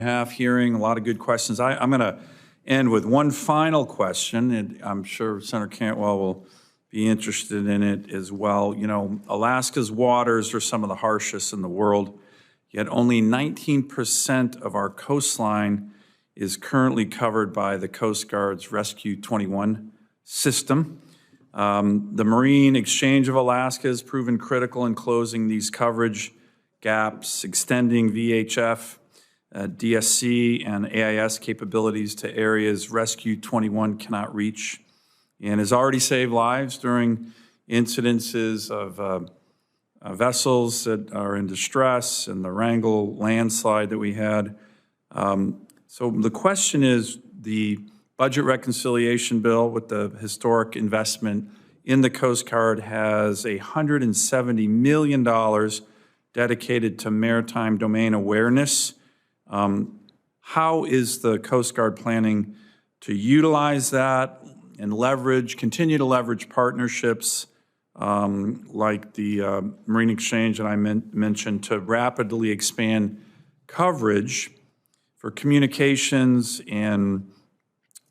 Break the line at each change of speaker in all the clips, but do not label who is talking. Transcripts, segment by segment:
half hearing, a lot of good questions. I'm going to end with one final question, and I'm sure Senator Cantwell will be interested in it as well. You know, Alaska's waters are some of the harshest in the world, yet only 19% of our coastline is currently covered by the Coast Guard's Rescue 21 system. The Marine Exchange of Alaska has proven critical in closing these coverage gaps, extending VHF, DSC, and AIS capabilities to areas Rescue 21 cannot reach, and has already saved lives during incidences of vessels that are in distress and the Wrangell landslide that we had. So the question is, the budget reconciliation bill with the historic investment in the Coast Guard has $170 million dedicated to maritime domain awareness. How is the Coast Guard planning to utilize that and continue to leverage partnerships like the Marine Exchange that I mentioned to rapidly expand coverage for communications and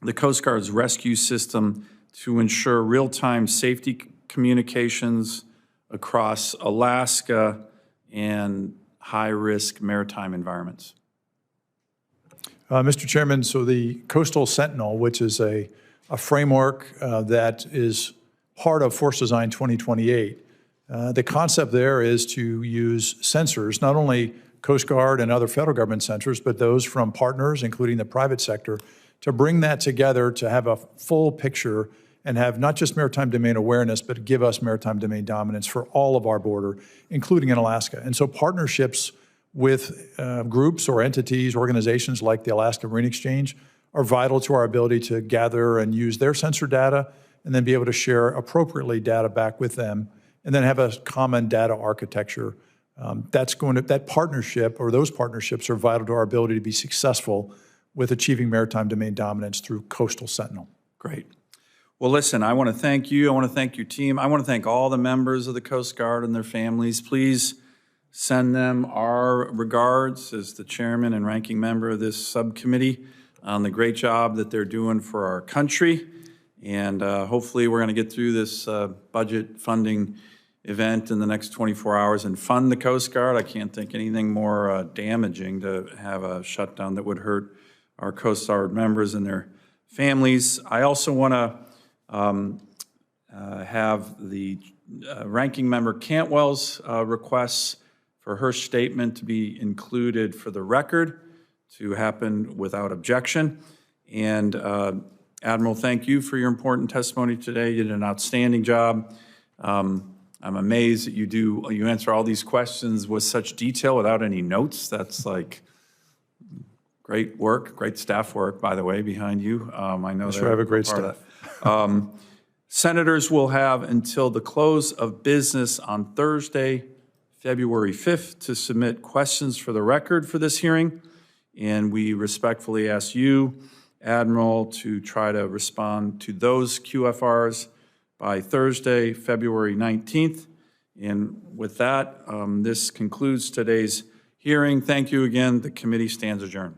the Coast Guard's rescue system to ensure real-time safety communications across Alaska and high-risk maritime environments?
Mr. Chairman, so the Coastal Sentinel, which is a framework that is part of Force Design 2028, the concept there is to use sensors, not only Coast Guard and other federal government sensors, but those from partners, including the private sector, to bring that together to have a full picture and have not just maritime domain awareness, but give us maritime domain dominance for all of our border, including in Alaska. And so partnerships with groups or entities, organizations like the Alaska Marine Exchange are vital to our ability to gather and use their sensor data and then be able to share appropriately data back with them and then have a common data architecture. That partnership or those partnerships are vital to our ability to be successful with achieving maritime domain dominance through Coastal Sentinel.
Great. Well, listen, I want to thank you. I want to thank your team. I want to thank all the members of the Coast Guard and their families. Please send them our regards as the chairman and ranking member of this subcommittee on the great job that they're doing for our country. And hopefully we're going to get through this budget funding event in the next 24 hours and fund the Coast Guard. I can't think anything more damaging to have a shutdown that would hurt our Coast Guard members and their families. I also want to have the ranking member Cantwell's requests for her statement to be included for the record to happen without objection. And Admiral, thank you for your important testimony today. You did an outstanding job. I'm amazed that you answer all these questions with such detail without any notes. That's like great work, great staff work, by the way, behind you. I know
I have a great staff.
Senators will have until the close of business on Thursday, February 5th, to submit questions for the record for this hearing. And we respectfully ask you, Admiral, to try to respond to those QFRs by Thursday, February 19th. And with that, this concludes today's hearing. Thank you again. The committee stands adjourned.